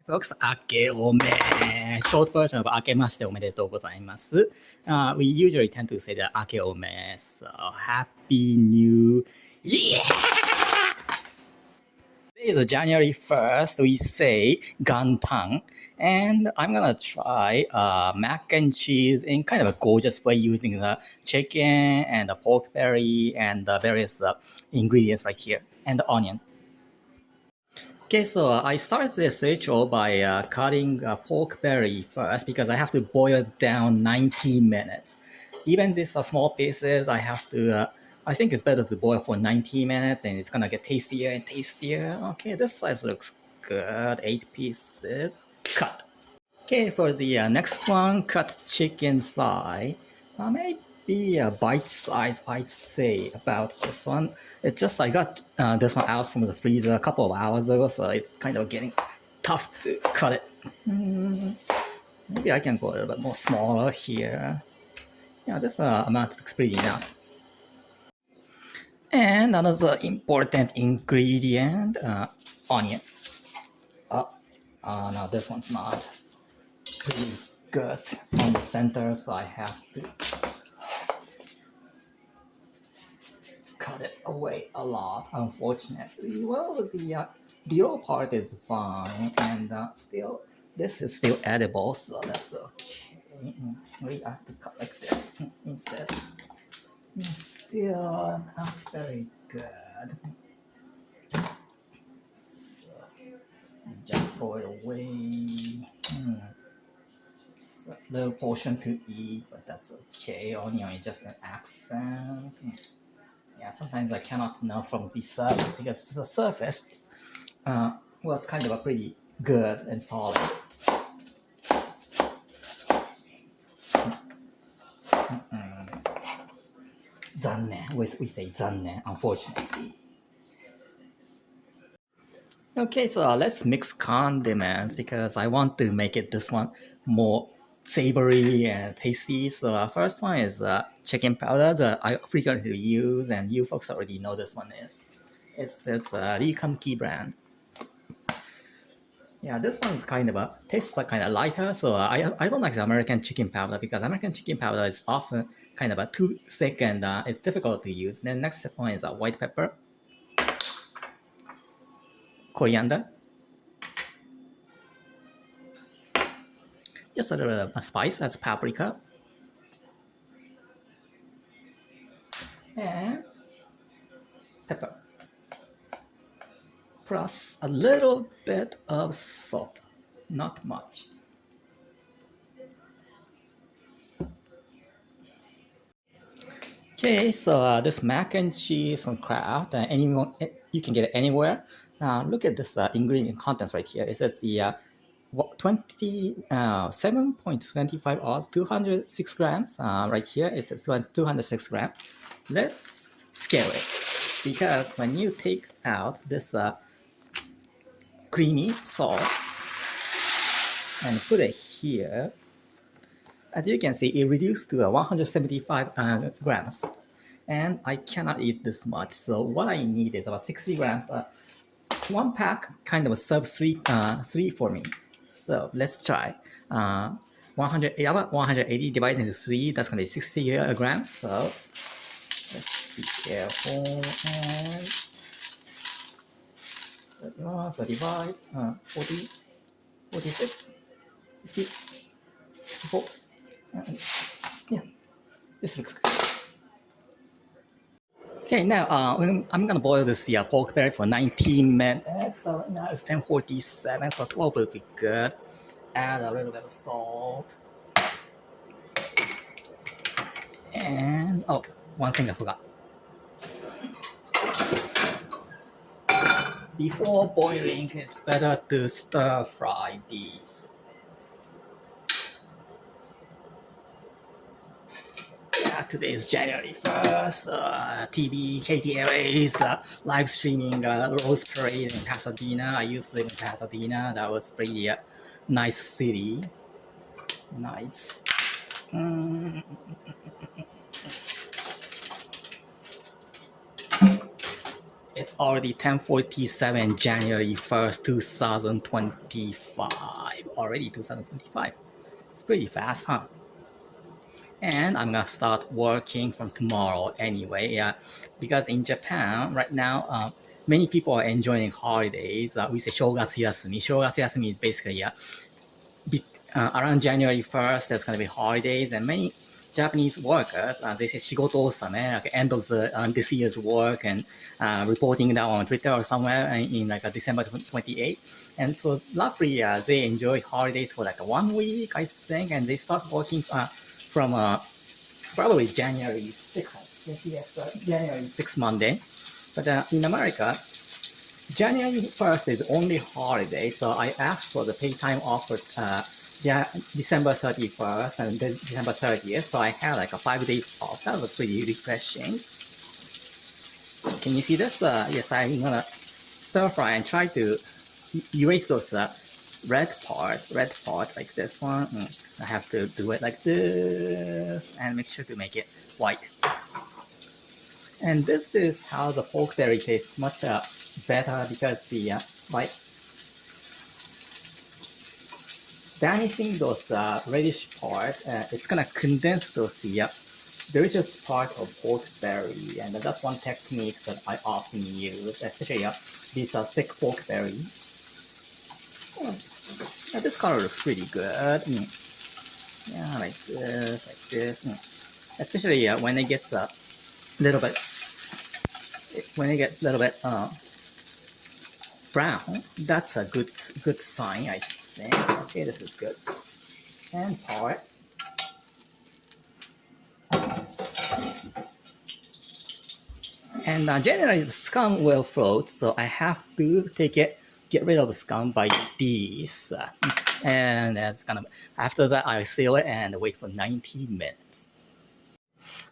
Folks, 明けおめ short version of 明けましておめでとうございます。We usually tend to say the 明けおめ so happy new year! Today is January 1st, we say ganpang, and I'm gonna try mac and cheese in kind of a gorgeous way using the chicken and the pork belly and the various ingredients right here, and the onion. Okay, so I started this ritual by cutting pork belly first because I have to boil it down 90 minutes. Even these small pieces, I think it's better to boil for 90 minutes and it's gonna get tastier and tastier. Okay, this size looks good. 8 pieces. Cut. Okay, for the next one, cut chicken thigh. Maybe a bite size, I'd say, about this one. It's just I got this one out from the freezer a couple of hours ago, so it's kind of getting tough to cut it. Maybe I can go a little bit more smaller here. Yeah, this amount looks pretty enough. And another important ingredient, onion. No, this one's not pretty good on the center, so I have to cut it away a lot, unfortunately. Well, the below part is fine, and this is still edible, so that's okay. We have to cut like this instead. Still not very good. So just throw it away. It's a little portion to eat, but that's okay. Onion is just an accent. Yeah, sometimes I cannot know from the surface because the surface was kind of a pretty good and solid. Zanne, we say zanne, unfortunately. Okay, so let's mix condiments because I want to make this one more savory and tasty. So first one is chicken powder that I frequently use, and you folks already know this one is. It's the Kum Kee brand. Yeah, this one is tastes like kind of lighter. So I don't like the American chicken powder because American chicken powder is often kind of too thick and it's difficult to use. Then next one is white pepper, coriander, just a little bit of spice, that's paprika, and pepper, plus a little bit of salt, not much. Okay, so this mac and cheese from Kraft, you can get it anywhere. Look at this ingredient contents right here. It says the 7.25 ounce, 206 grams. Right here it says 206 grams. Let's scale it because when you take out this creamy sauce and put it here, as you can see, it reduced to 175 grams. And I cannot eat this much, so what I need is about 60 grams. One pack kind of serves three for me. So let's try. 180 divided into 3, that's going to be 60 grams. So let's be careful. And 31, 35, 40, 46, 50, 54. Yeah, this looks good. Okay, now I'm gonna boil this pork belly for 19 minutes. So right now it's 10:47, so 12 will be good. Add a little bit of salt. And one thing I forgot. Before boiling, it's better to stir fry these. Today is January 1st. TV, KTLA is live streaming Rose Parade in Pasadena. I used to live in Pasadena. That was pretty nice city. Nice. It's already 10:47, January 1st, 2025. Already 2025. It's pretty fast, huh? And I'm gonna start working from tomorrow anyway. Yeah, because in Japan right now, many people are enjoying holidays. We say shogatsu yasumi. Shogatsu yasumi is basically around January 1st. There's gonna be holidays, and many Japanese workers they say shigoto osame, like end of the this year's work, and reporting that on Twitter or somewhere in like December 28th. And so luckily they enjoy holidays for like 1 week, I think, and they start working from probably January 6th. Yes, January 6th Monday. But in America, January 1st is only holiday, so I asked for the paid time off for December 31st and then December 30th, so I had like a 5 days off. That was pretty refreshing. Can you see this? Yes, I'm gonna stir fry and try to erase those red part like this one. I have to do it like this and make sure to make it white. And this is how the pokeberry tastes much better because the by vanishing those reddish part, it's gonna condense those delicious part of pokeberry, and that's one technique that I often use, especially these thick pokeberry. This color looks pretty good. Yeah, like this. Especially when it gets a little bit, brown. That's a good sign, I think. Okay, this is good. And part. And generally, the scum will float, so I have to get rid of the scum by these. And that's kind of after that, I seal it and wait for 90 minutes.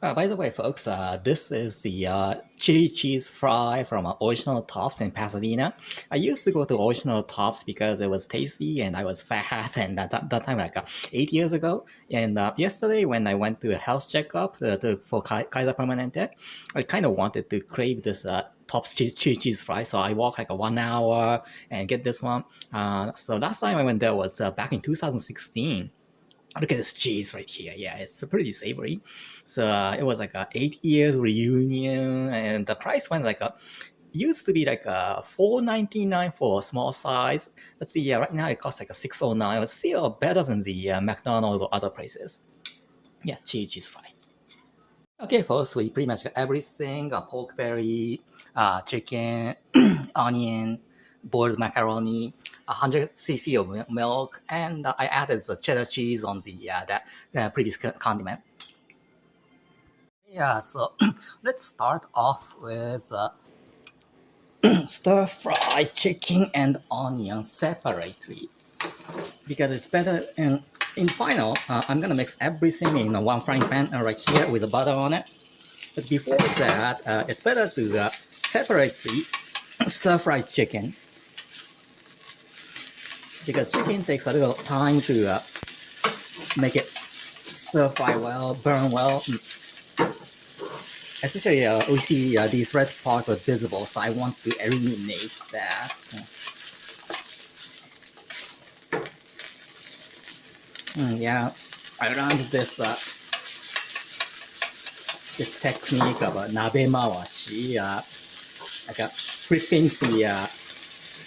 By the way, folks, this is the chili cheese fry from Original Tops in Pasadena. I used to go to Original Tops because it was tasty and I was fat, and that time like 8 years ago. And yesterday when I went to a health checkup for Kaiser Permanente, I kind of wanted to crave this Tops chili cheese fry, so I walked like 1 hour and get this one. So last time I went there was back in 2016. Look at this cheese right here. Yeah, it's pretty savory. So it was like a 8 years reunion, and the price went like used to be like $4.99 for a small size. Let's see, right now it costs like a $6.09. It's still better than the McDonald's or other places. Yeah, cheese fries. Okay, folks, we pretty much got everything: pokeberry, chicken, onion, boiled macaroni, 100 cc of milk, and I added the cheddar cheese on the that previous condiment. Yeah, so let's start off with stir fry chicken and onion separately because it's better. And in final, I'm gonna mix everything in one frying pan right here with the butter on it. But before that, it's better to separately stir fry chicken because chicken takes a little time to make it stir fry well, burn well. Especially we see these red parts are visible, so I want to eliminate that. Yeah, I learned this this technique of nabe mawashi, like flipping the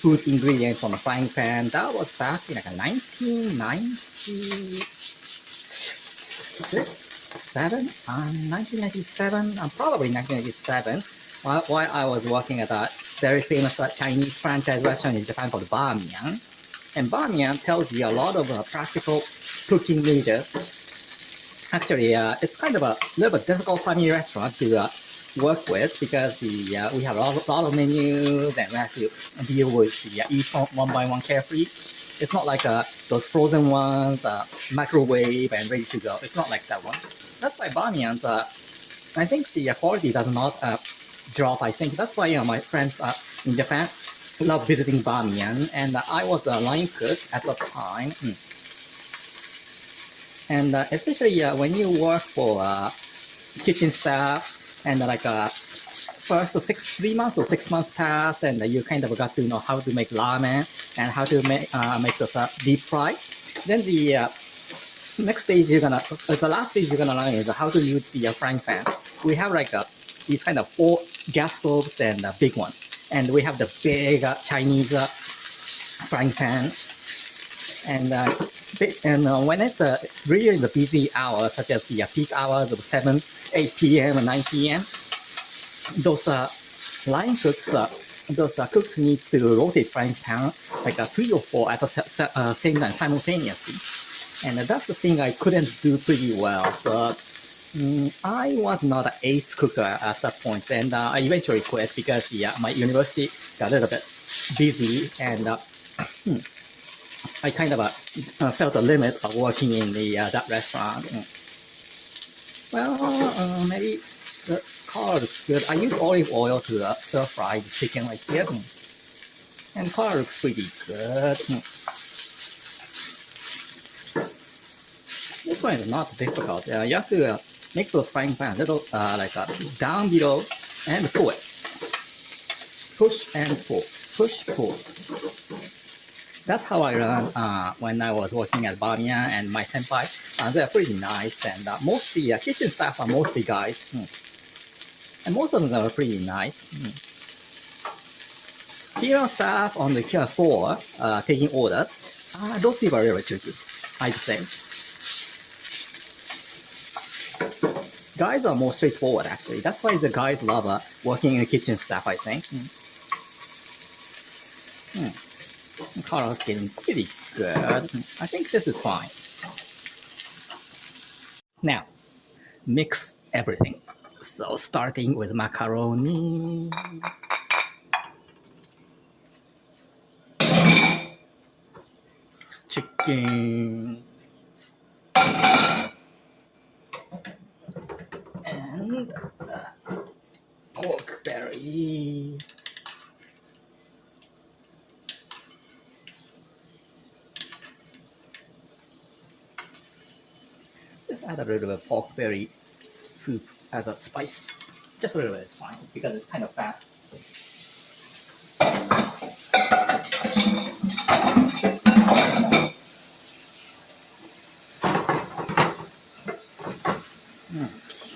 food ingredients from a frying pan. That was back in like 1997, probably 1997, while I was working at a very famous Chinese franchise restaurant in Japan called Bamiyan. And Bamiyan tells you a lot of practical cooking measures. Actually, it's kind of a little bit difficult family restaurant to work with because we have a lot of menus and we have to deal with each one by one carefully. It's not like those frozen ones, microwave and ready to go. It's not like that one. That's why Bamiyan's, I think the quality does not drop. I think that's why my friends in Japan love visiting Bamiyan, and I was a line cook at the time. And especially when you work for kitchen staff and first 3 months or 6 months passed, and you kind of got to know how to make ramen and how to make the deep fry. Then the next stage the last stage you're gonna learn is how to use the frying pan. We have like these kind of 4 gas stoves and big ones, and we have the big Chinese frying pan. And when it's really in the busy hours, such as the peak hours of 7, 8 p.m. and 9 p.m., those line cooks, those cooks need to rotate frying pan like 3 or 4 at the same time simultaneously. And that's the thing I couldn't do pretty well. But I was not an ace cooker at that point, and I eventually quit because my university got a little bit busy, and I kind of felt the limit of working in that restaurant. Well, maybe the color looks good. I use olive oil to stir fry the chicken like this, and color looks pretty good. This one is not difficult. You have to make those frying pan a little down below and pull it. Push and pull. Push, pull. That's how I learned when I was working at Bamiya, and my senpai. They're pretty nice, and mostly kitchen staff are mostly guys. And most of them are pretty nice. Here staff on the tier 4 taking orders. Those people are really tricky, I'd say. Guys are more straightforward, actually. That's why the guys love working in the kitchen staff, I think. The color's getting pretty good. I think this is fine. Now, mix everything. So starting with macaroni. Chicken. And pork belly. Just add a little bit of pork belly soup as a spice. Just a little bit is fine because it's kind of fat.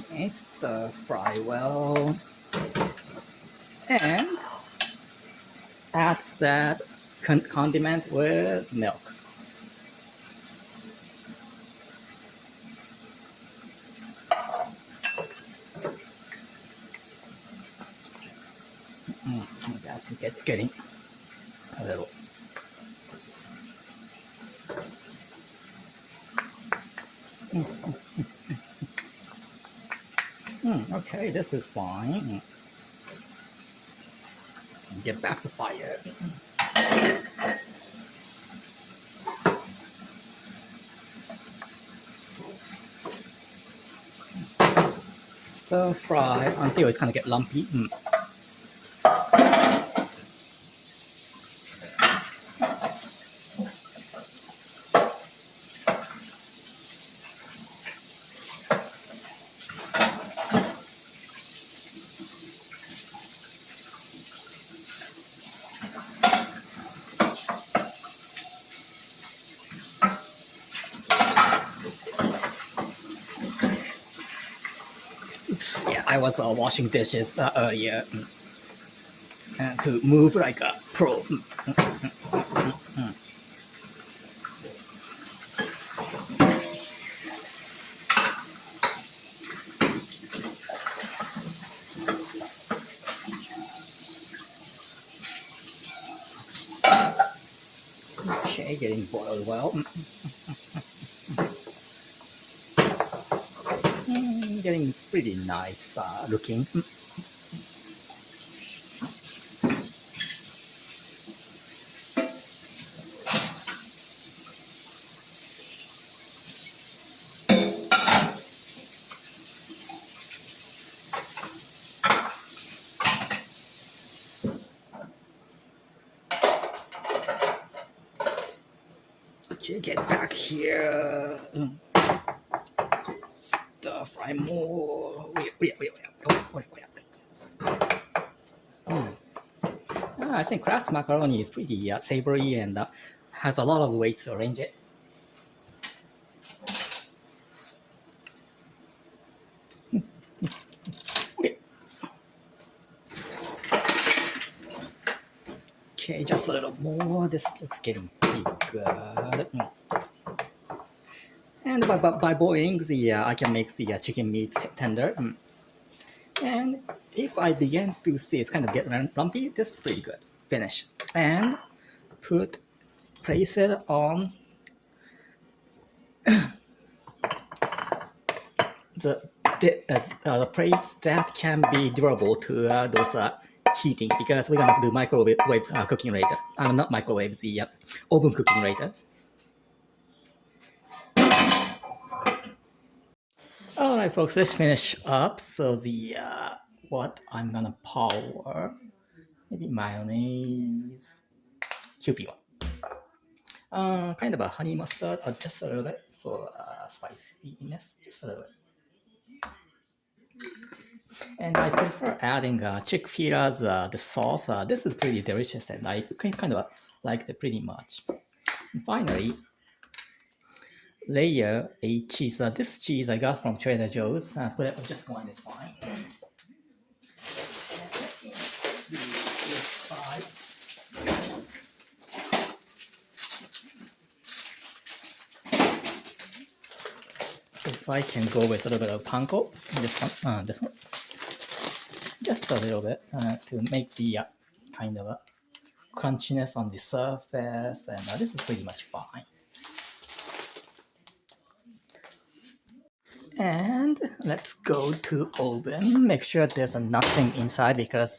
Okay, stir fry well. And add that condiment with milk. It's getting a little. Okay, this is fine. Get back to fire. Stir fry until it's gonna get lumpy. Oops, yeah, I was washing dishes earlier to move like a pro. Okay, getting boiled well. Getting pretty nice looking. Okay, get back here. Stir fry more. Wait. I think Kraft macaroni is pretty savory and has a lot of ways to arrange it. Okay, just a little more. This looks getting pretty good. And by boiling, I can make the chicken meat tender. And if I begin to see it's kind of get lumpy, this is pretty good. Finish. And place it on the plates that can be durable to those heating, because we're gonna do microwave cooking later. Not microwave, the oven cooking later. All right, folks, let's finish up. So what I'm gonna pour, maybe mayonnaise, Kewpie one. Kind of a honey mustard, or just a little bit for spiciness, just a little bit. And I prefer adding Chick-fil-A's the sauce. This is pretty delicious, and I kind of liked it pretty much. And finally, layer a cheese. This cheese I got from Trader Joe's. Put it just one is fine. If I can go with a little bit of panko, this one, just a little bit to make the kind of crunchiness on the surface, and this is pretty much fine. And let's go to oven. Make sure there's nothing inside, because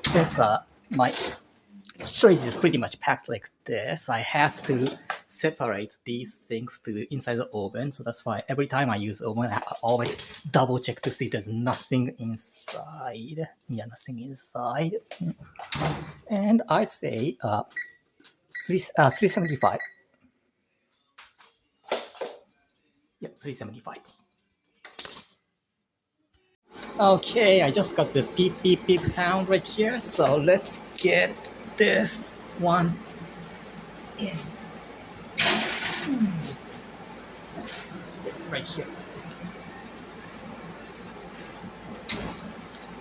since my storage is pretty much packed like this, I had to separate these things to inside the oven. So that's why every time I use oven, I always double check to see there's nothing inside. Yeah, nothing inside. And I say 375. Yep, 375. Okay, I just got this beep beep beep sound right here. So let's get this one in. Right here.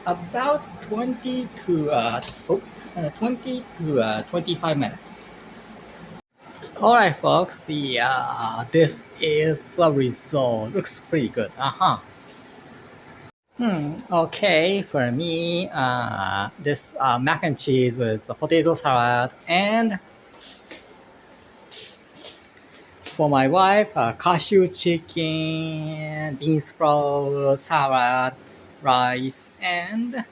About 20 to 25 minutes. All right, folks. This is the result. Looks pretty good. Okay, for me, this mac and cheese with a potato salad, and for my wife, cashew chicken, bean sprout, salad, rice, and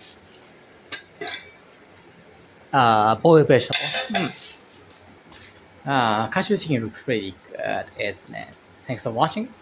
boiled vegetable. Cashew chicken looks pretty good, isn't it? Thanks for watching.